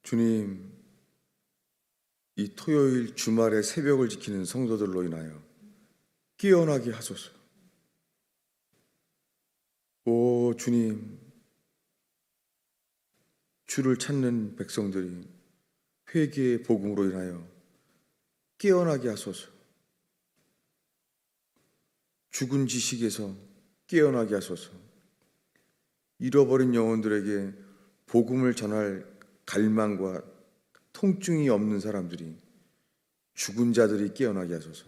주님, 이 토요일 주말에 새벽을 지키는 성도들로 인하여 깨어나게 하소서. 오 주님, 주를 찾는 백성들이 회개의 복음으로 인하여 깨어나게 하소서. 죽은 지식에서 깨어나게 하소서. 잃어버린 영혼들에게 복음을 전할 갈망과 통증이 없는 사람들이, 죽은 자들이 깨어나게 하소서.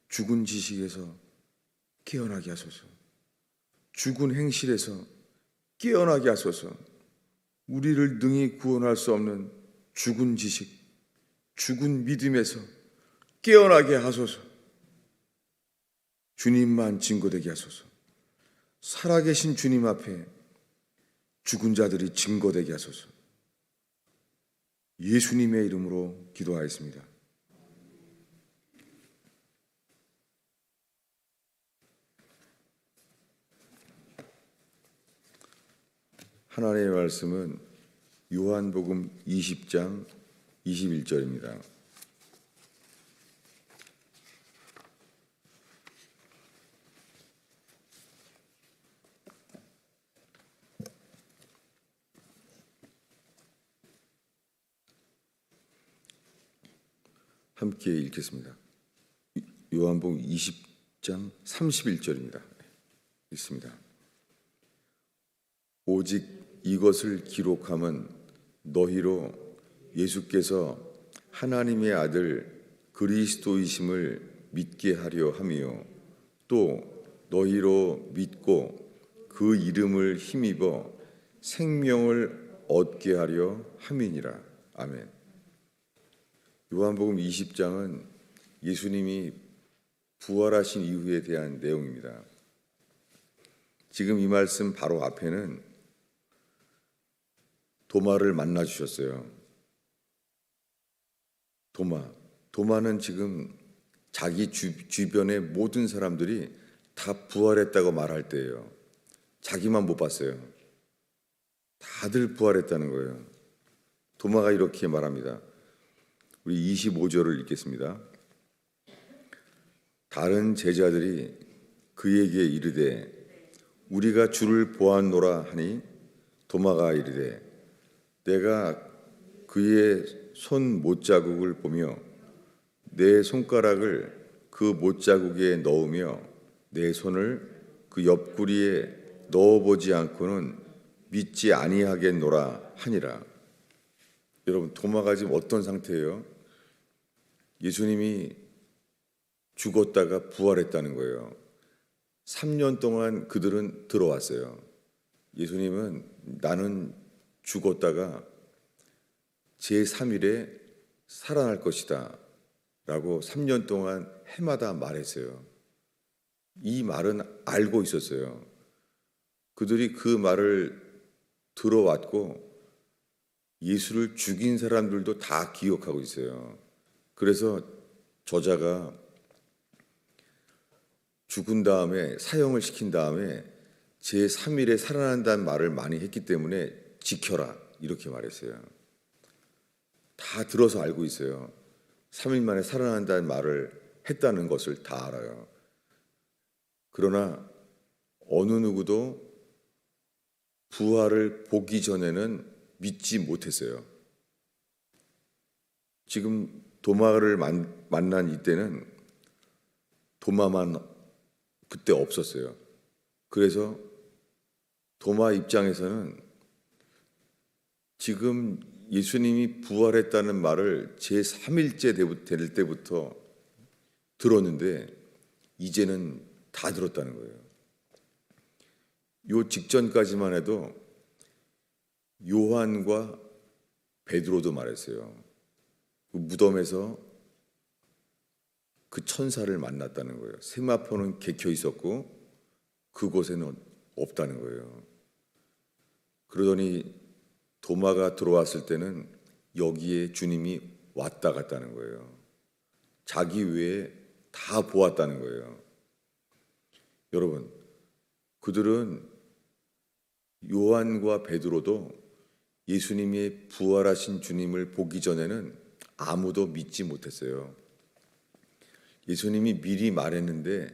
죽은 지식에서 깨어나게 하소서. 죽은 행실에서 깨어나게 하소서. 우리를 능히 구원할 수 없는 죽은 지식, 죽은 믿음에서 깨어나게 하소서. 주님만 증거되게 하소서. 살아계신 주님 앞에 죽은 자들이 증거되게 하소서. 예수님의 이름으로 기도하였습니다. 하나님의 말씀은 요한복음 20장 21절입니다. 함께 읽겠습니다. 요한복음 20장 31절입니다. 읽습니다. 오직 이것을 기록함은 너희로 예수께서 하나님의 아들 그리스도이심을 믿게 하려 함이요, 또 너희로 믿고 그 이름을 힘입어 생명을 얻게 하려 함이니라. 아멘. 요한복음 20장은 예수님이 부활하신 이후에 대한 내용입니다. 지금 이 말씀 바로 앞에는 도마를 만나 주셨어요. 도마는 지금 자기 주변의 모든 사람들이 다 부활했다고 말할 때예요. 자기만 못 봤어요. 다들 부활했다는 거예요. 도마가 이렇게 말합니다. 우리 25절을 읽겠습니다. 다른 제자들이 그에게 이르되 우리가 주를 보았노라 하니 도마가 이르되 내가 그의 손 못자국을 보며 내 손가락을 그 못자국에 넣으며 내 손을 그 옆구리에 넣어보지 않고는 믿지 아니하겠노라 하니라. 여러분, 도마가 지금 어떤 상태예요? 예수님이 죽었다가 부활했다는 거예요. 3년 동안 그들은 들어왔어요. 예수님은 나는 죽었다가 제3일에 살아날 것이다 라고 3년 동안 해마다 말했어요. 이 말은 알고 있었어요. 그들이 그 말을 들어왔고 예수를 죽인 사람들도 다 기억하고 있어요. 그래서 저자가 죽은 다음에 사형을 시킨 다음에 제3일에 살아난다는 말을 많이 했기 때문에 지켜라 이렇게 말했어요. 다 들어서 알고 있어요. 3일 만에 살아난다는 말을 했다는 것을 다 알아요. 그러나 어느 누구도 부활을 보기 전에는 믿지 못했어요. 지금 도마를 만난 이때는 도마만 그때 없었어요. 그래서 도마 입장에서는 지금 예수님이 부활했다는 말을 제3일째 될 때부터 들었는데 이제는 다 들었다는 거예요. 요 직전까지만 해도 요한과 베드로도 말했어요. 그 무덤에서 그 천사를 만났다는 거예요. 세마포는 개켜 있었고 그곳에는 없다는 거예요. 그러더니 도마가 들어왔을 때는 여기에 주님이 왔다 갔다는 거예요. 자기 외에 다 보았다는 거예요. 여러분, 그들은 요한과 베드로도 예수님이 부활하신 주님을 보기 전에는 아무도 믿지 못했어요. 예수님이 미리 말했는데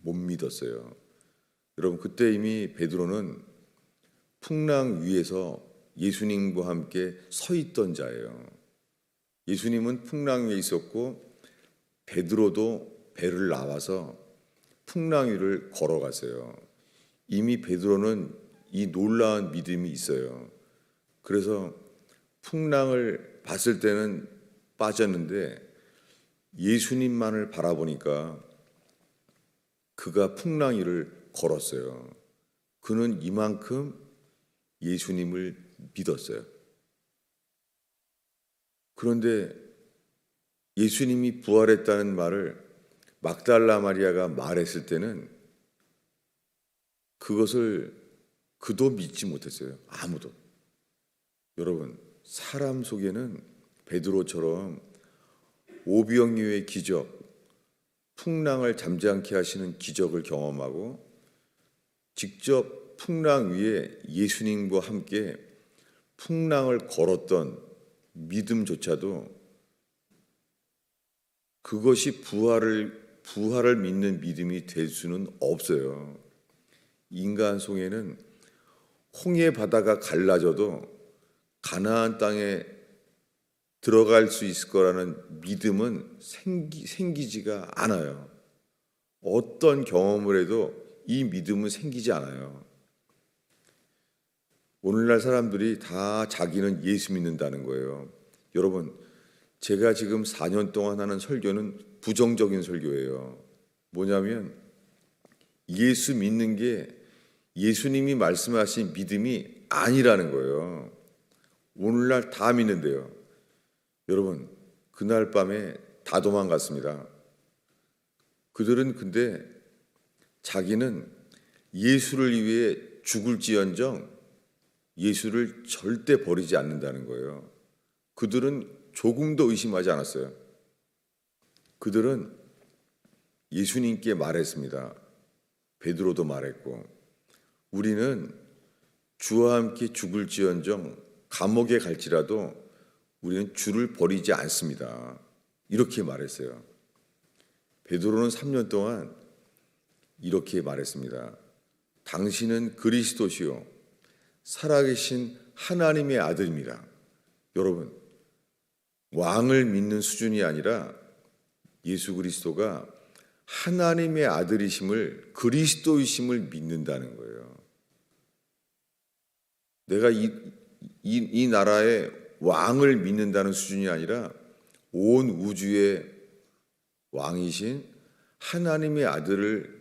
못 믿었어요. 여러분, 그때 이미 베드로는 풍랑 위에서 예수님과 함께 서 있던 자예요. 예수님은 풍랑 위에 있었고 베드로도 배를 나와서 풍랑 위를 걸어갔어요. 이미 베드로는 이 놀라운 믿음이 있어요. 그래서 풍랑을 봤을 때는 빠졌는데 예수님만을 바라보니까 그가 풍랑 위를 걸었어요. 그는 이만큼 예수님을 믿었어요. 그런데 예수님이 부활했다는 말을 막달라 마리아가 말했을 때는 그것을 그도 믿지 못했어요. 아무도. 여러분, 사람 속에는 베드로처럼 오병이어의 기적, 풍랑을 잠잠케 하시는 기적을 경험하고 직접 풍랑 위에 예수님과 함께 풍랑을 걸었던 믿음조차도 그것이 부활을 믿는 믿음이 될 수는 없어요. 인간 속에는 홍해 바다가 갈라져도 가나안 땅에 들어갈 수 있을 거라는 믿음은 생기지가 않아요. 어떤 경험을 해도 이 믿음은 생기지 않아요. 오늘날 사람들이 다 자기는 예수 믿는다는 거예요. 여러분, 제가 지금 4년 동안 하는 설교는 부정적인 설교예요. 뭐냐면 예수 믿는 게 예수님이 말씀하신 믿음이 아니라는 거예요. 오늘날 다 믿는데요. 여러분, 그날 밤에 다 도망갔습니다. 그들은 근데 자기는 예수를 위해 죽을지언정 예수를 절대 버리지 않는다는 거예요. 그들은 조금도 의심하지 않았어요. 그들은 예수님께 말했습니다. 베드로도 말했고, 우리는 주와 함께 죽을지언정 감옥에 갈지라도 우리는 주를 버리지 않습니다. 이렇게 말했어요. 베드로는 3년 동안 이렇게 말했습니다. 당신은 그리스도시요 살아계신 하나님의 아들입니다. 여러분, 왕을 믿는 수준이 아니라 예수 그리스도가 하나님의 아들이심을, 그리스도이심을 믿는다는 거예요. 내가 이 나라의 왕을 믿는다는 수준이 아니라 온 우주의 왕이신 하나님의 아들을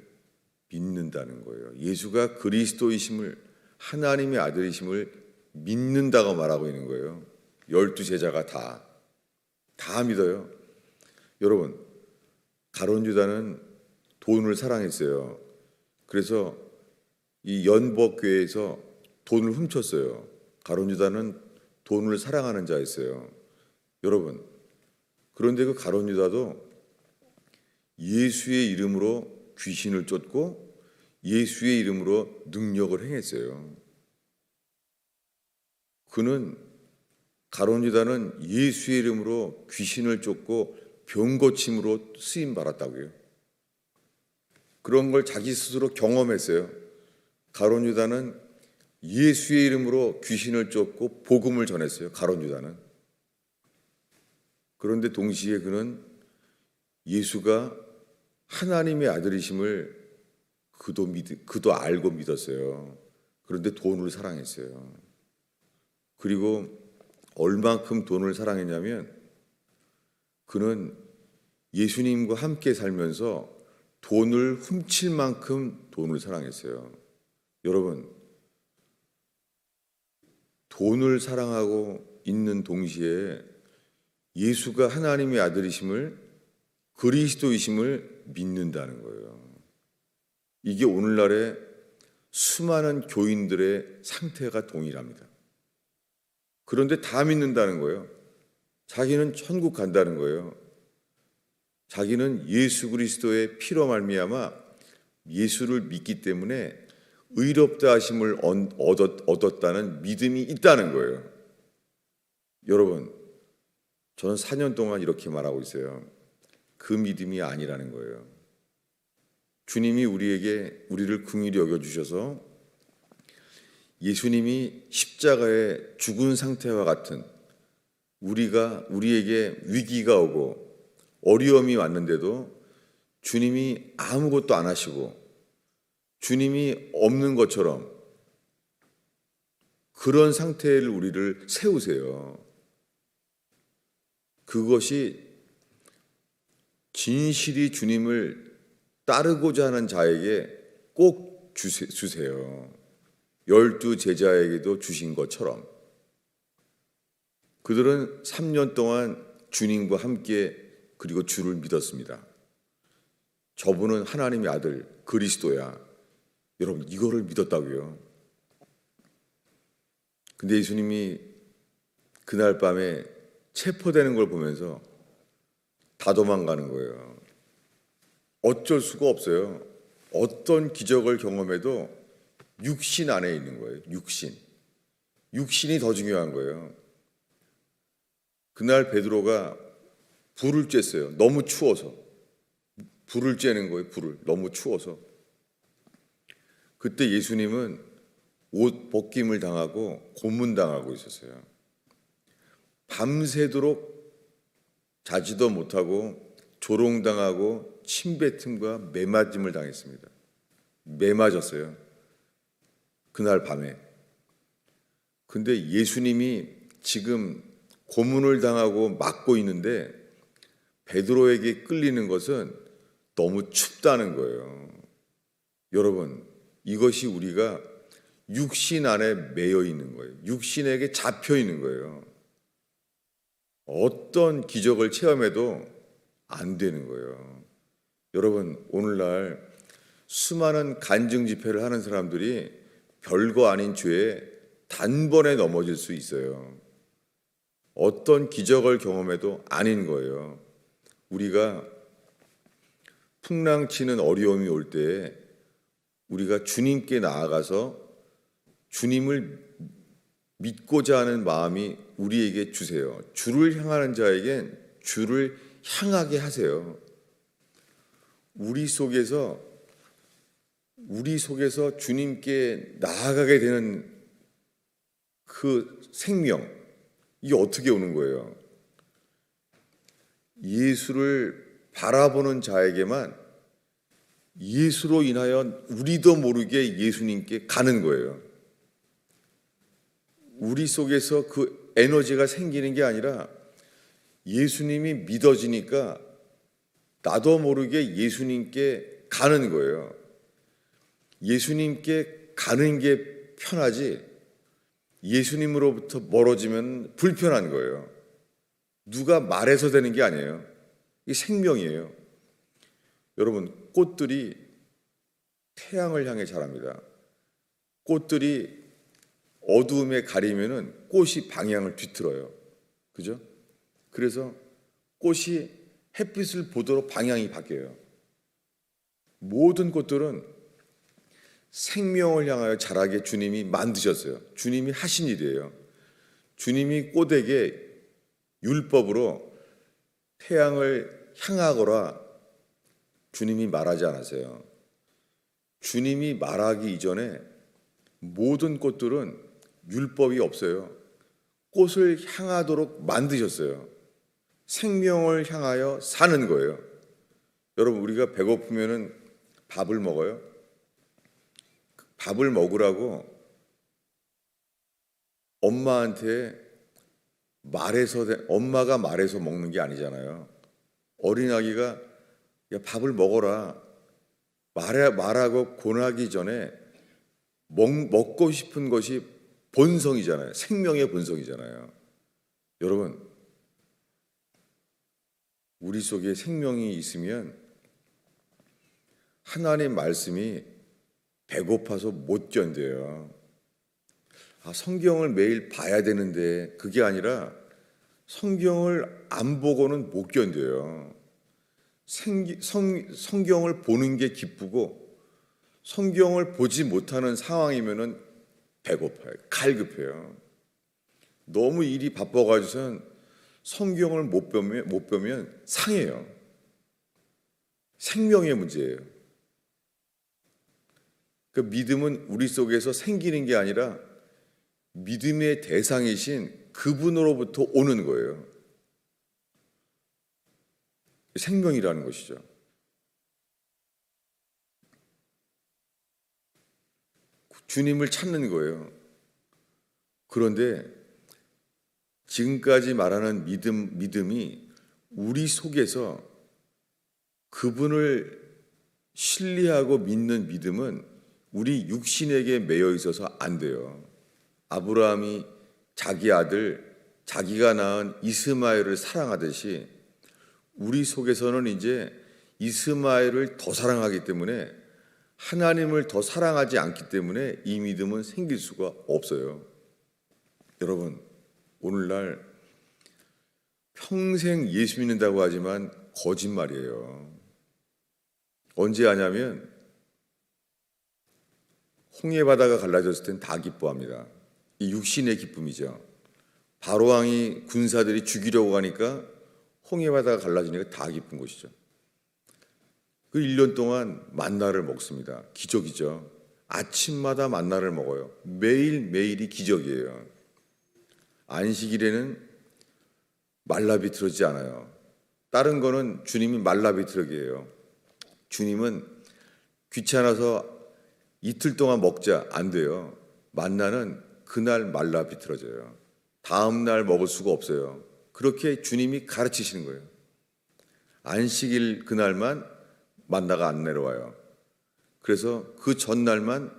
믿는다는 거예요. 예수가 그리스도이심을, 하나님의 아들이심을 믿는다고 말하고 있는 거예요. 12제자가 다 믿어요. 여러분, 가룟 유다는 돈을 사랑했어요. 그래서 이 연복교회에서 돈을 훔쳤어요. 가룟 유다는 돈을 사랑하는 자였어요. 여러분, 그런데 그 가룟 유다도 예수의 이름으로 귀신을 쫓고 예수의 이름으로 능력을 행했어요. 가룟 유다는 예수의 이름으로 귀신을 쫓고 병 고침으로 쓰임 받았다고요. 그런 걸 자기 스스로 경험했어요. 가룟 유다는 예수의 이름으로 귀신을 쫓고 복음을 전했어요. 가룟 유다는. 그런데 동시에 그는 예수가 하나님의 아들이심을 그도 알고 믿었어요. 그런데 돈을 사랑했어요. 그리고 얼만큼 돈을 사랑했냐면 그는 예수님과 함께 살면서 돈을 훔칠 만큼 돈을 사랑했어요. 여러분, 돈을 사랑하고 있는 동시에 예수가 하나님의 아들이심을, 그리스도이심을 믿는다는 거예요. 이게 오늘날의 수많은 교인들의 상태가 동일합니다. 그런데 다 믿는다는 거예요. 자기는 천국 간다는 거예요. 자기는 예수 그리스도의 피로 말미암아 예수를 믿기 때문에 의롭다 하심을 얻었다는 믿음이 있다는 거예요. 여러분, 저는 4년 동안 이렇게 말하고 있어요. 그 믿음이 아니라는 거예요. 주님이 우리를 긍휼히 여겨주셔서 예수님이 십자가에 죽은 상태와 같은 우리에게 위기가 오고 어려움이 왔는데도 주님이 아무것도 안 하시고 주님이 없는 것처럼 그런 상태를 우리를 세우세요. 그것이 진실이 주님을 따르고자 하는 자에게 꼭 주세요. 12 제자에게도 주신 것처럼 그들은 3년 동안 주님과 함께 그리고 주를 믿었습니다. 저분은 하나님의 아들 그리스도야. 여러분, 이거를 믿었다고요. 근데 예수님이 그날 밤에 체포되는 걸 보면서 다 도망가는 거예요. 어쩔 수가 없어요. 어떤 기적을 경험해도 육신 안에 있는 거예요. 육신이 더 중요한 거예요. 그날 베드로가 불을 쬐어요. 너무 추워서. 불을 쬐는 거예요. 너무 추워서. 그때 예수님은 옷 벗김을 당하고 고문당하고 있었어요. 밤새도록 자지도 못하고 조롱당하고 침뱉음과 매맞음을 당했습니다. 매맞았어요. 그날 밤에. 근데 예수님이 지금 고문을 당하고 맞고 있는데 베드로에게 끌리는 것은 너무 춥다는 거예요. 여러분, 이것이 우리가 육신 안에 매여 있는 거예요. 육신에게 잡혀 있는 거예요. 어떤 기적을 체험해도 안 되는 거예요. 여러분, 오늘날 수많은 간증 집회를 하는 사람들이 별거 아닌 죄에 단번에 넘어질 수 있어요. 어떤 기적을 경험해도 아닌 거예요. 우리가 풍랑치는 어려움이 올 때 우리가 주님께 나아가서 주님을 믿고자 하는 마음이 우리에게 주세요. 주를 향하는 자에겐 주를 향하게 하세요. 우리 속에서 주님께 나아가게 되는 그 생명, 이게 어떻게 오는 거예요? 예수를 바라보는 자에게만 예수로 인하여 우리도 모르게 예수님께 가는 거예요. 우리 속에서 그 에너지가 생기는 게 아니라 예수님이 믿어지니까 나도 모르게 예수님께 가는 거예요. 예수님께 가는 게 편하지 예수님으로부터 멀어지면 불편한 거예요. 누가 말해서 되는 게 아니에요. 이게 생명이에요. 여러분, 꽃들이 태양을 향해 자랍니다. 꽃들이 어두움에 가리면은 꽃이 방향을 뒤틀어요. 그죠? 그래서 꽃이 햇빛을 보도록 방향이 바뀌어요. 모든 꽃들은 생명을 향하여 자라게 주님이 만드셨어요. 주님이 하신 일이에요. 주님이 꽃에게 율법으로 태양을 향하거라 주님이 말하지 않았어요. 주님이 말하기 이전에 모든 꽃들은 율법이 없어요. 꽃을 향하도록 만드셨어요. 생명을 향하여 사는 거예요. 여러분, 우리가 배고프면은 밥을 먹어요. 밥을 먹으라고 엄마가 말해서 먹는 게 아니잖아요. 어린아기가 야, 밥을 먹어라 말하고 권하기 전에 먹고 싶은 것이 본성이잖아요. 생명의 본성이잖아요. 여러분, 우리 속에 생명이 있으면 하나님 말씀이 배고파서 못 견뎌요. 성경을 매일 봐야 되는데 그게 아니라 성경을 안 보고는 못 견뎌요. 성경을 보는 게 기쁘고 성경을 보지 못하는 상황이면은 배고파요. 갈급해요. 너무 일이 바빠가지고선 성경을 못 보면 상해요. 생명의 문제예요. 그 믿음은 우리 속에서 생기는 게 아니라 믿음의 대상이신 그분으로부터 오는 거예요. 생명이라는 것이죠. 주님을 찾는 거예요. 그런데 지금까지 말하는 믿음이 우리 속에서 그분을 신뢰하고 믿는 믿음은 우리 육신에게 매여 있어서 안 돼요. 아브라함이 자기 아들, 자기가 낳은 이스마엘을 사랑하듯이 우리 속에서는 이제 이스마엘을 더 사랑하기 때문에 하나님을 더 사랑하지 않기 때문에 이 믿음은 생길 수가 없어요. 여러분, 오늘날 평생 예수 믿는다고 하지만 거짓말이에요. 언제 하냐면 홍해 바다가 갈라졌을 땐 다 기뻐합니다. 이 육신의 기쁨이죠. 바로왕이 군사들이 죽이려고 하니까 홍해 바다가 갈라지니까 다 기쁜 것이죠. 그 1년 동안 만나를 먹습니다. 기적이죠. 아침마다 만나를 먹어요. 매일매일이 기적이에요. 안식일에는 말라비틀어지지 않아요. 다른 거는 주님이 말라비틀어게 해요. 주님은 귀찮아서 이틀 동안 먹자 안 돼요. 만나는 그날 말라비틀어져요. 다음 날 먹을 수가 없어요. 그렇게 주님이 가르치시는 거예요. 안식일 그날만 만나가 안 내려와요. 그래서 그 전날만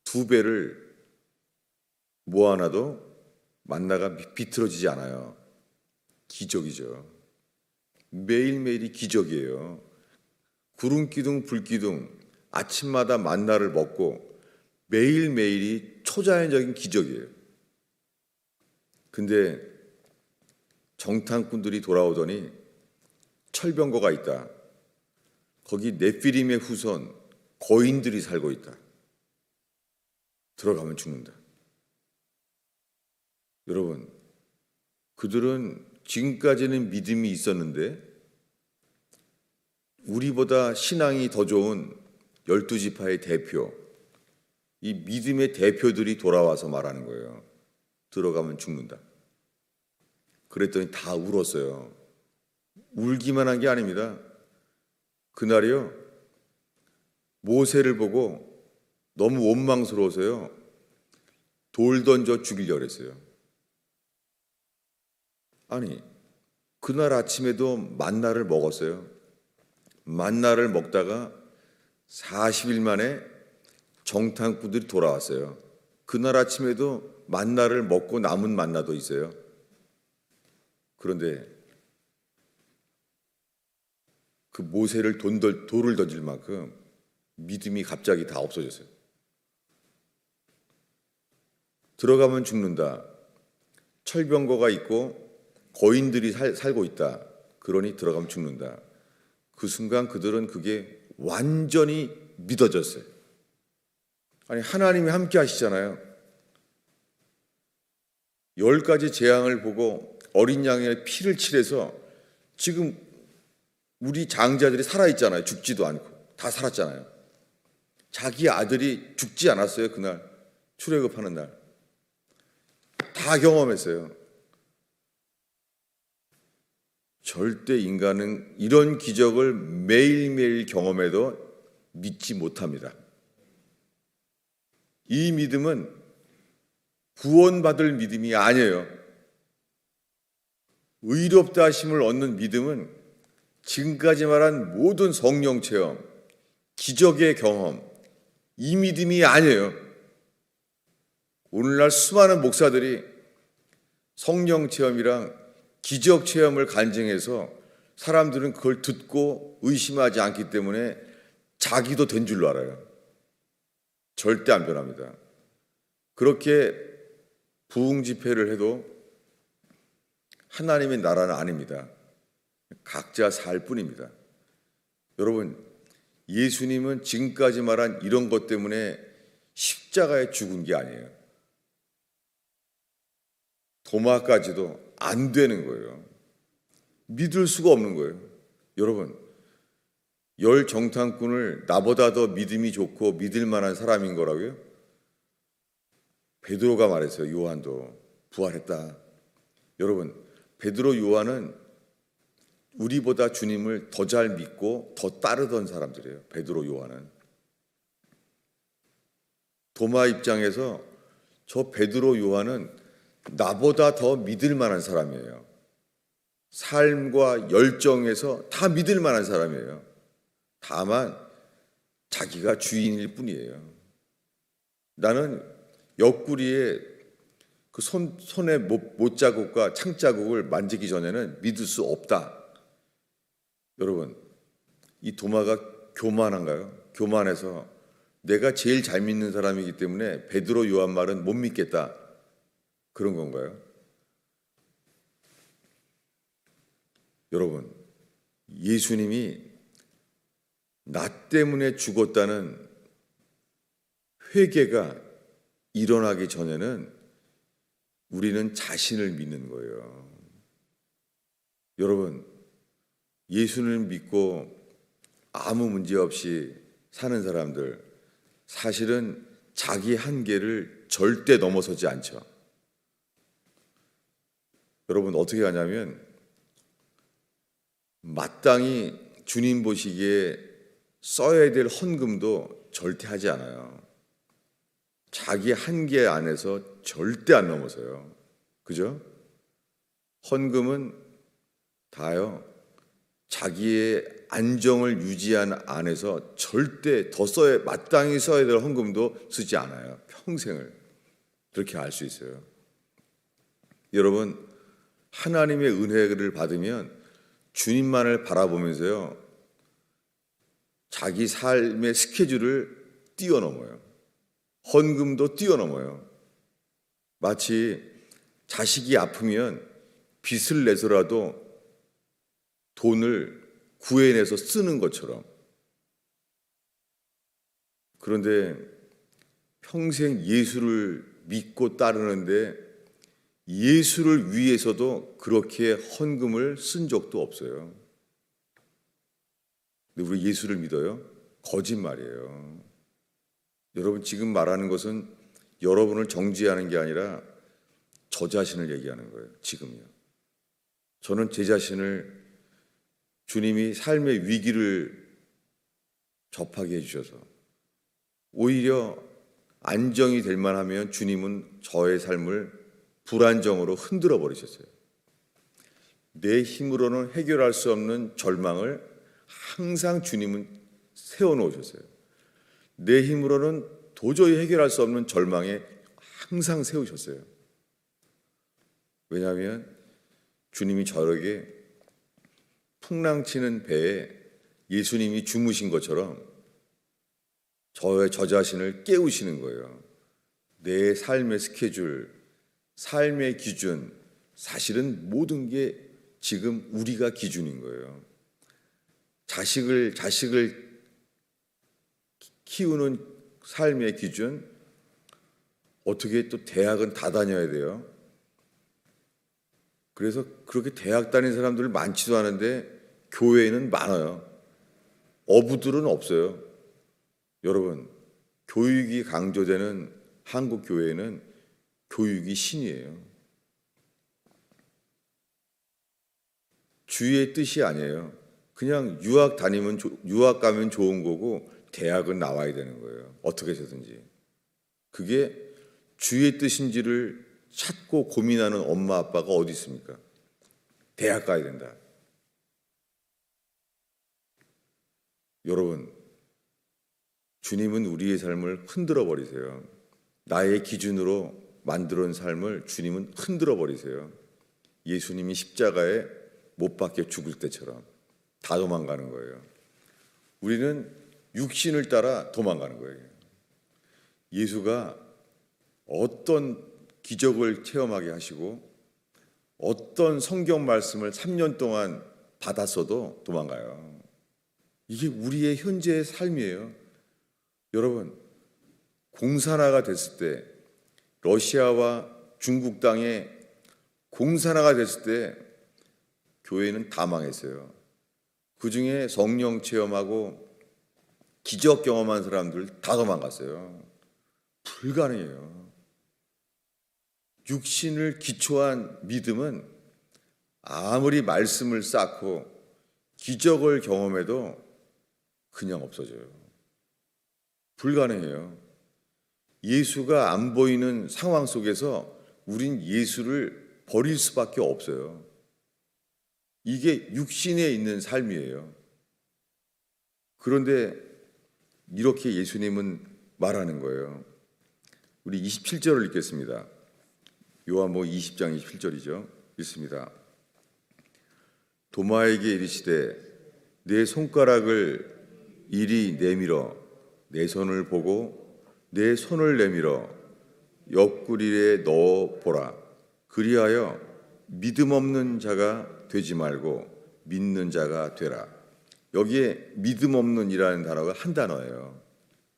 2배를 모아놔도 만나가 비틀어지지 않아요. 기적이죠. 매일매일이 기적이에요. 구름기둥 불기둥 아침마다 만나를 먹고 매일매일이 초자연적인 기적이에요. 근데 정탐꾼들이 돌아오더니 철병거가 있다. 거기 네피림의 후손 거인들이 살고 있다. 들어가면 죽는다. 여러분, 그들은 지금까지는 믿음이 있었는데 우리보다 신앙이 더 좋은 12지파의 대표, 이 믿음의 대표들이 돌아와서 말하는 거예요. 들어가면 죽는다. 그랬더니 다 울었어요. 울기만 한 게 아닙니다. 그날이요, 모세를 보고 너무 원망스러워서요, 돌 던져 죽이려고 했어요. 아니, 그날 아침에도 만나를 먹었어요. 만나를 먹다가 40일 만에 정탐꾼들이 돌아왔어요. 그날 아침에도 만나를 먹고 남은 만나도 있어요. 그런데 그 모세를 돌을 던질 만큼 믿음이 갑자기 다 없어졌어요. 들어가면 죽는다. 철병거가 있고 거인들이 살고 있다. 그러니 들어가면 죽는다. 그 순간 그들은 그게 완전히 믿어졌어요. 아니, 하나님이 함께 하시잖아요. 10가지 재앙을 보고 어린 양의 피를 칠해서 지금 우리 장자들이 살아있잖아요. 죽지도 않고 다 살았잖아요. 자기 아들이 죽지 않았어요. 그날 출애굽하는 날 다 경험했어요. 절대 인간은 이런 기적을 매일매일 경험해도 믿지 못합니다. 이 믿음은 구원받을 믿음이 아니에요. 의롭다 하심을 얻는 믿음은 지금까지 말한 모든 성령 체험, 기적의 경험, 이 믿음이 아니에요. 오늘날 수많은 목사들이 성령 체험이랑 기적 체험을 간증해서 사람들은 그걸 듣고 의심하지 않기 때문에 자기도 된 줄로 알아요. 절대 안 변합니다. 그렇게 부흥 집회를 해도 하나님의 나라는 아닙니다. 각자 살 뿐입니다. 여러분, 예수님은 지금까지 말한 이런 것 때문에 십자가에 죽은 게 아니에요. 도마까지도 안 되는 거예요. 믿을 수가 없는 거예요. 여러분, 열 정탐꾼을 나보다 더 믿음이 좋고 믿을 만한 사람인 거라고요? 베드로가 말했어요. 요한도 부활했다. 여러분, 베드로 요한은 우리보다 주님을 더 잘 믿고 더 따르던 사람들이에요. 베드로 요한은. 도마 입장에서 저 베드로 요한은 나보다 더 믿을 만한 사람이에요. 삶과 열정에서 다 믿을 만한 사람이에요. 다만 자기가 주인일 뿐이에요. 나는 옆구리에 그 손의 못자국과 창자국을 만지기 전에는 믿을 수 없다. 여러분, 이 도마가 교만한가요? 교만해서 내가 제일 잘 믿는 사람이기 때문에 베드로 요한 말은 못 믿겠다. 그런 건가요? 여러분, 예수님이 나 때문에 죽었다는 회개가 일어나기 전에는 우리는 자신을 믿는 거예요. 여러분, 예수를 믿고 아무 문제 없이 사는 사람들, 사실은 자기 한계를 절대 넘어서지 않죠. 여러분, 어떻게 하냐면 마땅히 주님 보시기에 써야 될 헌금도 절대 하지 않아요. 자기 한계 안에서 절대 안 넘어서요. 그죠? 헌금은 다요. 자기의 안정을 유지한 안에서 절대 더 마땅히 써야 될 헌금도 쓰지 않아요. 평생을. 그렇게 알 수 있어요. 여러분, 하나님의 은혜를 받으면 주님만을 바라보면서요, 자기 삶의 스케줄을 뛰어넘어요. 헌금도 뛰어넘어요. 마치 자식이 아프면 빚을 내서라도 돈을 구해내서 쓰는 것처럼. 그런데 평생 예수를 믿고 따르는데 예수를 위해서도 그렇게 헌금을 쓴 적도 없어요. 근데 우리 예수를 믿어요? 거짓말이에요. 여러분, 지금 말하는 것은 여러분을 정죄하는 게 아니라 저 자신을 얘기하는 거예요. 지금요. 저는 제 자신을 주님이 삶의 위기를 접하게 해주셔서 오히려 안정이 될 만하면 주님은 저의 삶을 불안정으로 흔들어 버리셨어요. 내 힘으로는 해결할 수 없는 절망을 항상 주님은 세워놓으셨어요. 내 힘으로는 도저히 해결할 수 없는 절망에 항상 세우셨어요. 왜냐하면 주님이 저에게 풍랑치는 배에 예수님이 주무신 것처럼 저 자신을 깨우시는 거예요. 내 삶의 스케줄, 삶의 기준, 사실은 모든 게 지금 우리가 기준인 거예요. 자식을 키우는 삶의 기준, 어떻게 또 대학은 다 다녀야 돼요. 그래서 그렇게 대학 다닌 사람들 많지도 않은데 교회에는 많아요. 어부들은 없어요. 여러분, 교육이 강조되는 한국 교회는 교육이 신이에요. 주의 뜻이 아니에요. 그냥 유학 가면 좋은 거고 대학은 나와야 되는 거예요. 어떻게 해서든지. 그게 주의 뜻인지를 찾고 고민하는 엄마 아빠가 어디 있습니까? 대학 가야 된다. 여러분, 주님은 우리의 삶을 흔들어 버리세요. 나의 기준으로 만들어 놓은 삶을 주님은 흔들어 버리세요. 예수님이 십자가에 못 박혀 죽을 때처럼 다 도망가는 거예요. 우리는 육신을 따라 도망가는 거예요. 예수가 어떤 기적을 체험하게 하시고 어떤 성경 말씀을 3년 동안 받았어도 도망가요. 이게 우리의 현재의 삶이에요. 여러분, 공산화가 됐을 때, 러시아와 중국 땅에 공산화가 됐을 때 교회는 다 망했어요. 그 중에 성령 체험하고 기적 경험한 사람들 다 도망갔어요. 불가능해요. 육신을 기초한 믿음은 아무리 말씀을 쌓고 기적을 경험해도 그냥 없어져요. 불가능해요. 예수가 안 보이는 상황 속에서 우린 예수를 버릴 수밖에 없어요. 이게 육신에 있는 삶이에요. 그런데 이렇게 예수님은 말하는 거예요. 우리 27절을 읽겠습니다. 요한복음 20장 27절이죠. 읽습니다. 도마에게 이르시되 내 손가락을 이리 내밀어 내 손을 보고 내 손을 내밀어 옆구리에 넣어 보라. 그리하여 믿음 없는 자가 되지 말고 믿는 자가 되라. 여기에 믿음 없는이라는 단어가 한 단어예요.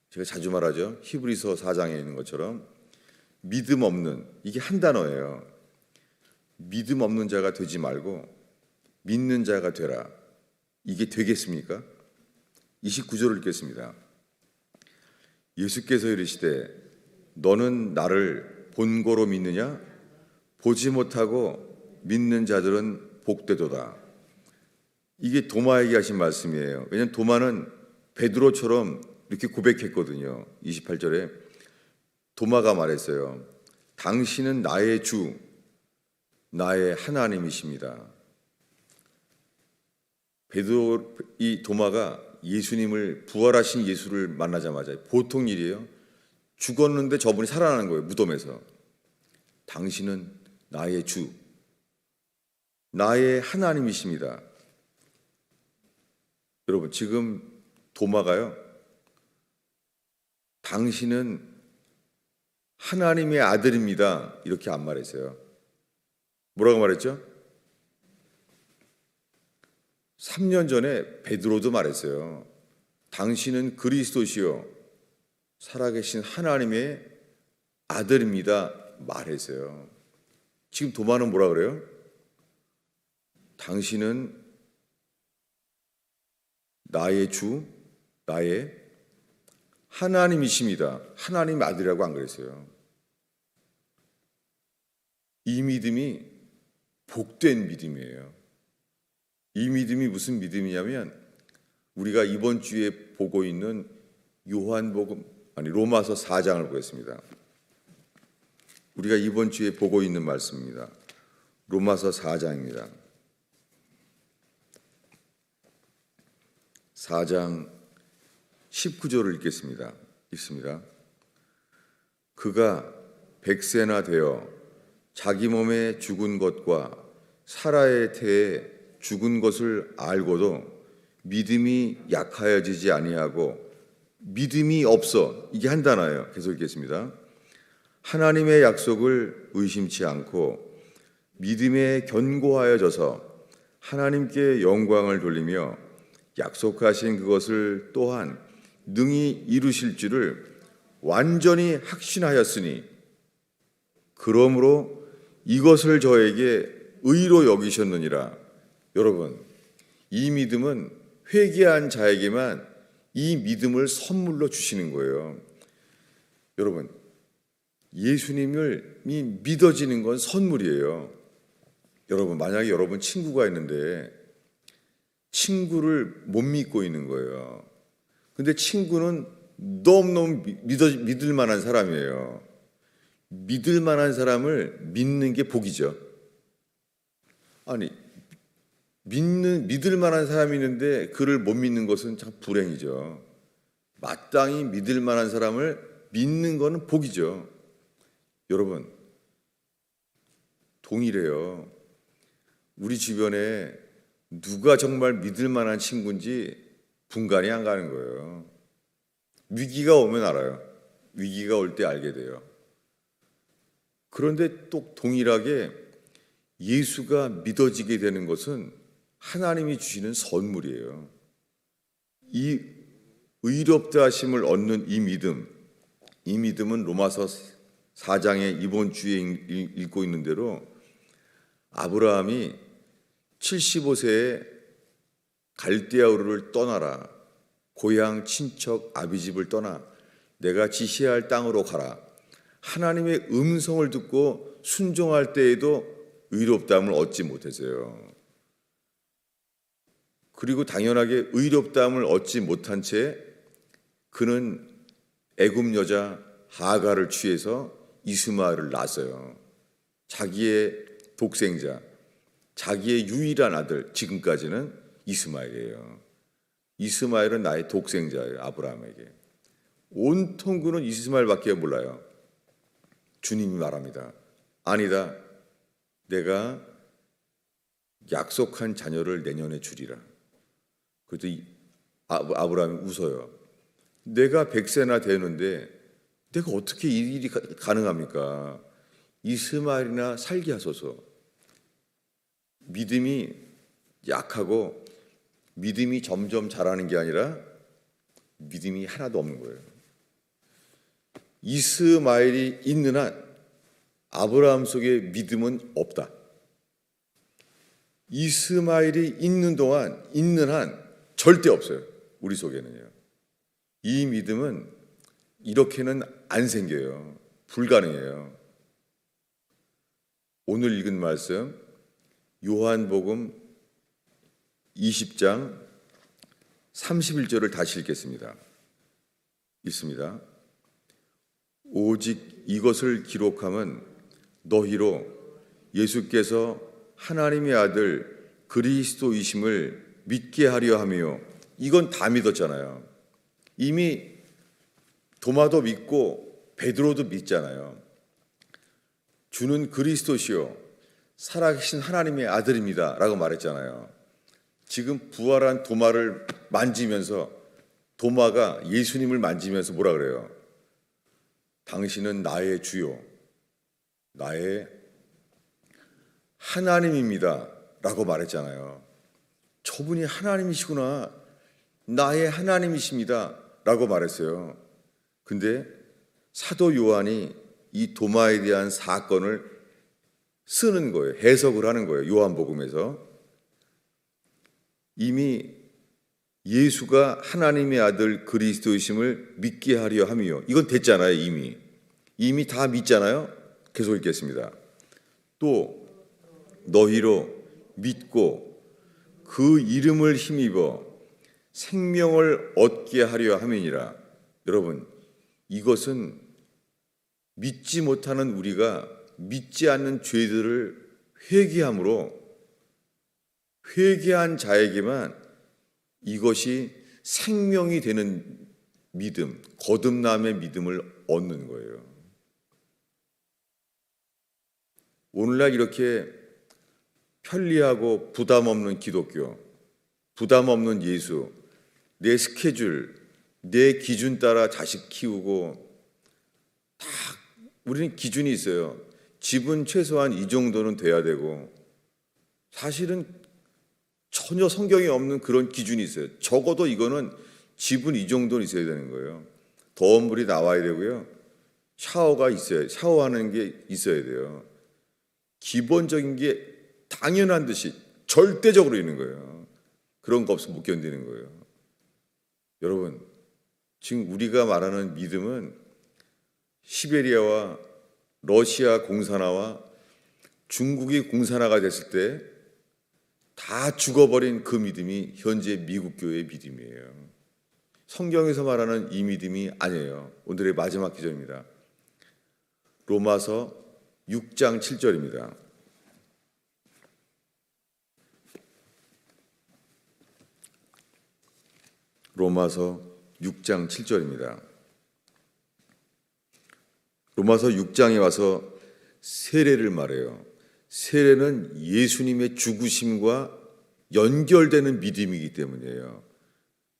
제가 자주 말하죠. 히브리서 4장에 있는 것처럼 믿음 없는, 이게 한 단어예요. 믿음 없는 자가 되지 말고 믿는 자가 되라. 이게 되겠습니까? 29절을 읽겠습니다. 예수께서 이르시되 너는 나를 본고로 믿느냐? 보지 못하고 믿는 자들은 복되도다. 이게 도마에게 하신 말씀이에요. 왜냐하면 도마는 베드로처럼 이렇게 고백했거든요. 28절에 도마가 말했어요. 당신은 나의 주, 나의 하나님이십니다. 베드로, 이 도마가 예수님을, 부활하신 예수를 만나자마자 보통 일이에요. 죽었는데 저분이 살아나는 거예요. 무덤에서. 당신은 나의 주, 나의 하나님이십니다. 여러분, 지금 도마가요, 당신은 하나님의 아들입니다, 이렇게 안 말했어요. 뭐라고 말했죠? 3년 전에 베드로도 말했어요. 당신은 그리스도시요 살아계신 하나님의 아들입니다 말했어요. 지금 도마는 뭐라 그래요? 당신은 나의 주, 나의 하나님이십니다. 하나님 아들이라고 안 그랬어요. 이 믿음이 복된 믿음이에요. 이 믿음이 무슨 믿음이냐면 우리가 이번 주에 보고 있는 로마서 4장을 보겠습니다. 우리가 이번 주에 보고 있는 말씀입니다. 로마서 4장입니다. 4장 19절을 읽겠습니다. 읽습니다. 그가 100세나 되어 자기 몸에 죽은 것과 사라의 태에 죽은 것을 알고도 믿음이 약하여지지 아니하고 믿음이 없어. 이게 한 단어예요. 계속 읽겠습니다. 하나님의 약속을 의심치 않고 믿음에 견고하여져서 하나님께 영광을 돌리며 약속하신 그것을 또한 능히 이루실 줄을 완전히 확신하였으니 그러므로 이것을 저에게 의로 여기셨느니라. 여러분, 이 믿음은 회개한 자에게만 이 믿음을 선물로 주시는 거예요. 여러분, 예수님이 믿어지는 건 선물이에요. 여러분, 만약에 여러분 친구가 있는데 친구를 못 믿고 있는 거예요. 근데 친구는 너무너무 믿을 만한 사람이에요. 믿을 만한 사람을 믿는 게 복이죠. 아니, 믿을 만한 사람이 있는데 그를 못 믿는 것은 참 불행이죠. 마땅히 믿을 만한 사람을 믿는 것은 복이죠. 여러분, 동일해요. 우리 주변에 누가 정말 믿을 만한 친구인지 분간이 안 가는 거예요. 위기가 오면 알아요. 위기가 올 때 알게 돼요. 그런데 또 동일하게 예수가 믿어지게 되는 것은 하나님이 주시는 선물이에요. 이 의롭다 하심을 얻는 이 믿음은 로마서 4장에 이번 주에 읽고 있는 대로 아브라함이 75세에 갈대아 우르를 떠나라, 고향 친척 아비집을 떠나 내가 지시할 땅으로 가라, 하나님의 음성을 듣고 순종할 때에도 의롭다함을 얻지 못했어요. 그리고 당연하게 의롭다함을 얻지 못한 채 그는 애굽 여자 하가를 취해서 이스마엘을 낳았어요. 자기의 독생자, 자기의 유일한 아들, 지금까지는 이스마엘이에요. 이스마엘은 나의 독생자예요. 아브라함에게. 온통 그는 이스마엘밖에 몰라요. 주님이 말합니다. 아니다. 내가 약속한 자녀를 내년에 주리라. 그래도 아브라함이 웃어요. 내가 100세나 되는데 내가 어떻게 이 일이 가능합니까? 이스마엘이나 살게 하소서. 믿음이 약하고 믿음이 점점 자라는 게 아니라 믿음이 하나도 없는 거예요. 이스마엘이 있는 한 아브라함 속에 믿음은 없다. 이스마엘이 있는 한 절대 없어요. 우리 속에는요. 이 믿음은 이렇게는 안 생겨요. 불가능해요. 오늘 읽은 말씀 요한복음 20장 31절을 다시 읽겠습니다. 읽습니다. 오직 이것을 기록함은 너희로 예수께서 하나님의 아들 그리스도이심을 믿게 하려 하며, 이건 다 믿었잖아요. 이미 도마도 믿고 베드로도 믿잖아요. 주는 그리스도시요 살아계신 하나님의 아들입니다 라고 말했잖아요. 지금 부활한 도마를 만지면서 도마가 예수님을 만지면서 뭐라 그래요? 당신은 나의 주요 나의 하나님입니다 라고 말했잖아요. 저분이 하나님이시구나, 나의 하나님이십니다 라고 말했어요. 근데 사도 요한이 이 도마에 대한 사건을 쓰는 거예요. 해석을 하는 거예요. 요한복음에서 이미 예수가 하나님의 아들 그리스도이심을 믿게 하려 함이요. 이건 됐잖아요. 이미 다 믿잖아요. 계속 읽겠습니다. 또 너희로 믿고 그 이름을 힘입어 생명을 얻게 하려 함이니라. 여러분, 이것은 믿지 못하는 우리가 믿지 않는 죄들을 회개함으로, 회개한 자에게만 이것이 생명이 되는 믿음, 거듭남의 믿음을 얻는 거예요. 오늘날 이렇게 편리하고 부담 없는 기독교, 부담 없는 예수, 내 스케줄, 내 기준 따라 자식 키우고, 다 우리는 기준이 있어요. 집은 최소한 이 정도는 돼야 되고, 사실은 전혀 성경에 없는 그런 기준이 있어요. 적어도 이거는 집은 이 정도는 있어야 되는 거예요. 더운 물이 나와야 되고요. 샤워가 있어요. 샤워하는 게 있어야 돼요. 기본적인 게 당연한 듯이 절대적으로 있는 거예요. 그런 거 없으면 못 견디는 거예요. 여러분, 지금 우리가 말하는 믿음은 시베리아와 러시아 공산화와 중국이 공산화가 됐을 때 다 죽어버린 그 믿음이 현재 미국 교회의 믿음이에요. 성경에서 말하는 이 믿음이 아니에요. 오늘의 마지막 기절입니다. 로마서 6장 7절입니다. 로마서 6장 7절입니다. 로마서 6장에 와서 세례를 말해요. 세례는 예수님의 죽으심과 연결되는 믿음이기 때문이에요.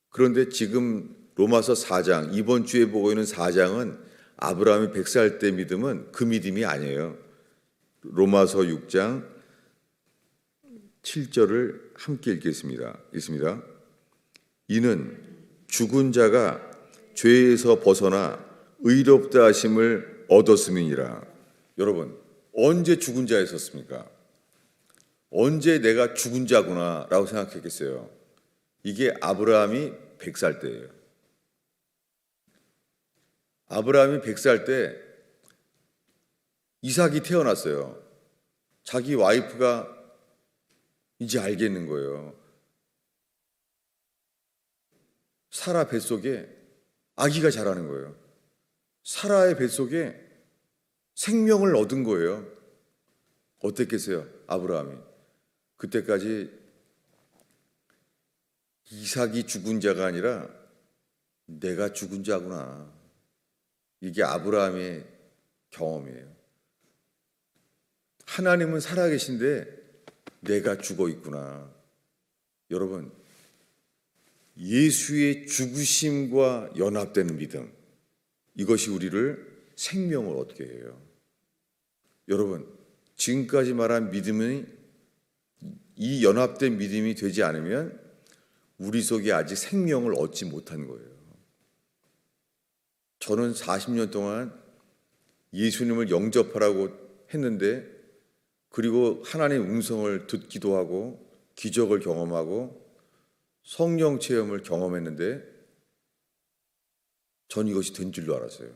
그런데 지금 로마서 4장, 이번 주에 보고 있는 4장은 아브라함이 100살 때 믿음은 그 믿음이 아니에요. 로마서 6장 7절을 함께 읽겠습니다. 이는 죽은 자가 죄에서 벗어나 의롭다 하심을 얻었음이니라. 여러분, 언제 죽은 자였었습니까? 언제 내가 죽은 자구나 라고 생각했겠어요? 이게 아브라함이 100살 때예요. 아브라함이 100살 때 이삭이 태어났어요. 자기 와이프가 이제 알겠는 거예요. 사라 뱃속에 아기가 자라는 거예요. 사라의 뱃속에 생명을 얻은 거예요. 어땠겠어요? 아브라함이. 그때까지 이삭이 죽은 자가 아니라 내가 죽은 자구나. 이게 아브라함의 경험이에요. 하나님은 살아계신데 내가 죽어 있구나. 여러분, 예수의 죽으심과 연합되는 믿음, 이것이 우리를 생명을 얻게 해요. 여러분, 지금까지 말한 믿음이, 이 연합된 믿음이 되지 않으면 우리 속에 아직 생명을 얻지 못한 거예요. 저는 40년 동안 예수님을 영접하라고 했는데, 그리고 하나님의 음성을 듣기도 하고 기적을 경험하고 성령 체험을 경험했는데 전 이것이 된 줄로 알았어요.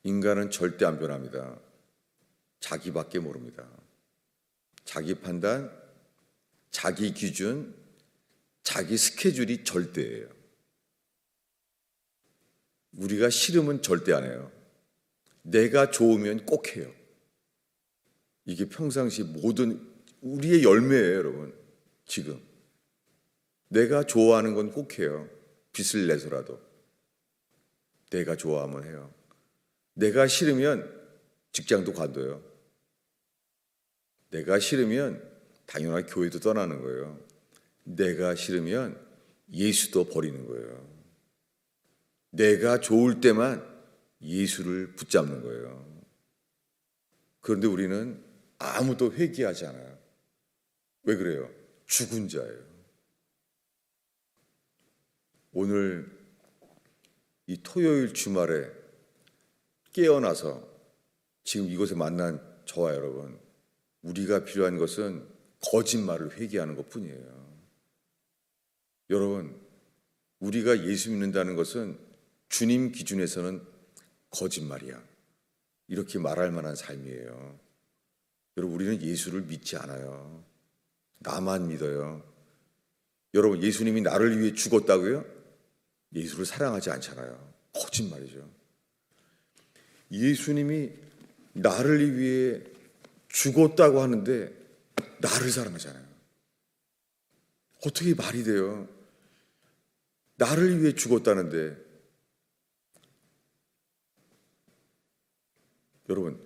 인간은 절대 안 변합니다. 자기밖에 모릅니다. 자기 판단, 자기 기준, 자기 스케줄이 절대예요. 우리가 싫으면 절대 안 해요. 내가 좋으면 꼭 해요. 이게 평상시 모든 우리의 열매예요, 여러분. 지금 내가 좋아하는 건 꼭 해요. 빚을 내서라도 내가 좋아하면 해요. 내가 싫으면 직장도 관둬요. 내가 싫으면 당연하게 교회도 떠나는 거예요. 내가 싫으면 예수도 버리는 거예요. 내가 좋을 때만 예수를 붙잡는 거예요. 그런데 우리는 아무도 회개하지 않아요. 왜 그래요? 죽은 자예요. 오늘 이 토요일 주말에 깨어나서 지금 이곳에 만난 저와 여러분, 우리가 필요한 것은 거짓말을 회개하는 것뿐이에요. 여러분, 우리가 예수 믿는다는 것은 주님 기준에서는 거짓말이야. 이렇게 말할 만한 삶이에요. 여러분, 우리는 예수를 믿지 않아요. 나만 믿어요. 여러분, 예수님이 나를 위해 죽었다고요? 예수를 사랑하지 않잖아요. 거짓말이죠. 예수님이 나를 위해 죽었다고 하는데 나를 사랑하잖아요. 어떻게 말이 돼요? 나를 위해 죽었다는데. 여러분,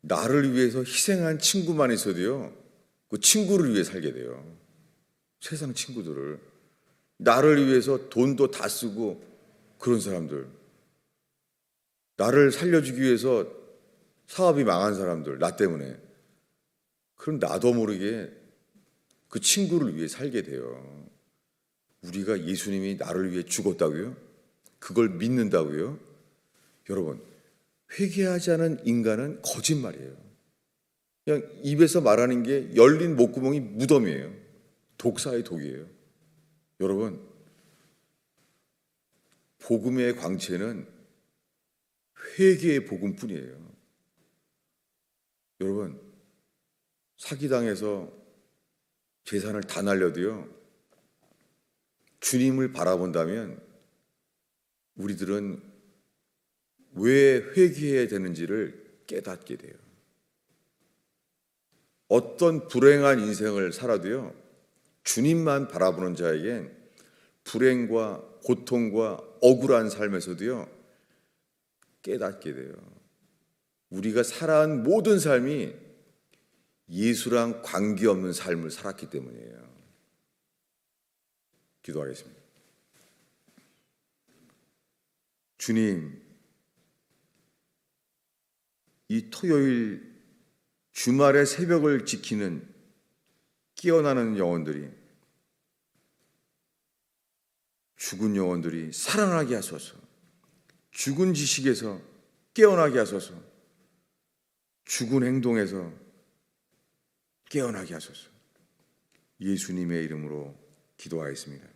나를 위해서 희생한 친구만 있어도요, 그 친구를 위해 살게 돼요. 세상 친구들을. 나를 위해서 돈도 다 쓰고 그런 사람들. 나를 살려주기 위해서 사업이 망한 사람들, 나 때문에. 그럼 나도 모르게 그 친구를 위해 살게 돼요. 우리가 예수님이 나를 위해 죽었다고요? 그걸 믿는다고요? 여러분, 회개하지 않은 인간은 거짓말이에요. 그냥 입에서 말하는 게 열린 목구멍이 무덤이에요. 독사의 독이에요. 여러분, 복음의 광채는 회개의 복음뿐이에요. 여러분, 사기당해서 재산을 다 날려도요, 주님을 바라본다면 우리들은 왜 회개해야 되는지를 깨닫게 돼요. 어떤 불행한 인생을 살아도요, 주님만 바라보는 자에겐 불행과 고통과 억울한 삶에서도요, 깨닫게 돼요. 우리가 살아온 모든 삶이 예수랑 관계없는 삶을 살았기 때문이에요. 기도하겠습니다. 주님, 이 토요일 주말의 새벽을 지키는 깨어나는 영혼들이 죽은 영혼들이 살아나게 하소서. 죽은 지식에서 깨어나게 하소서. 죽은 행동에서 깨어나게 하소서. 예수님의 이름으로 기도하였습니다.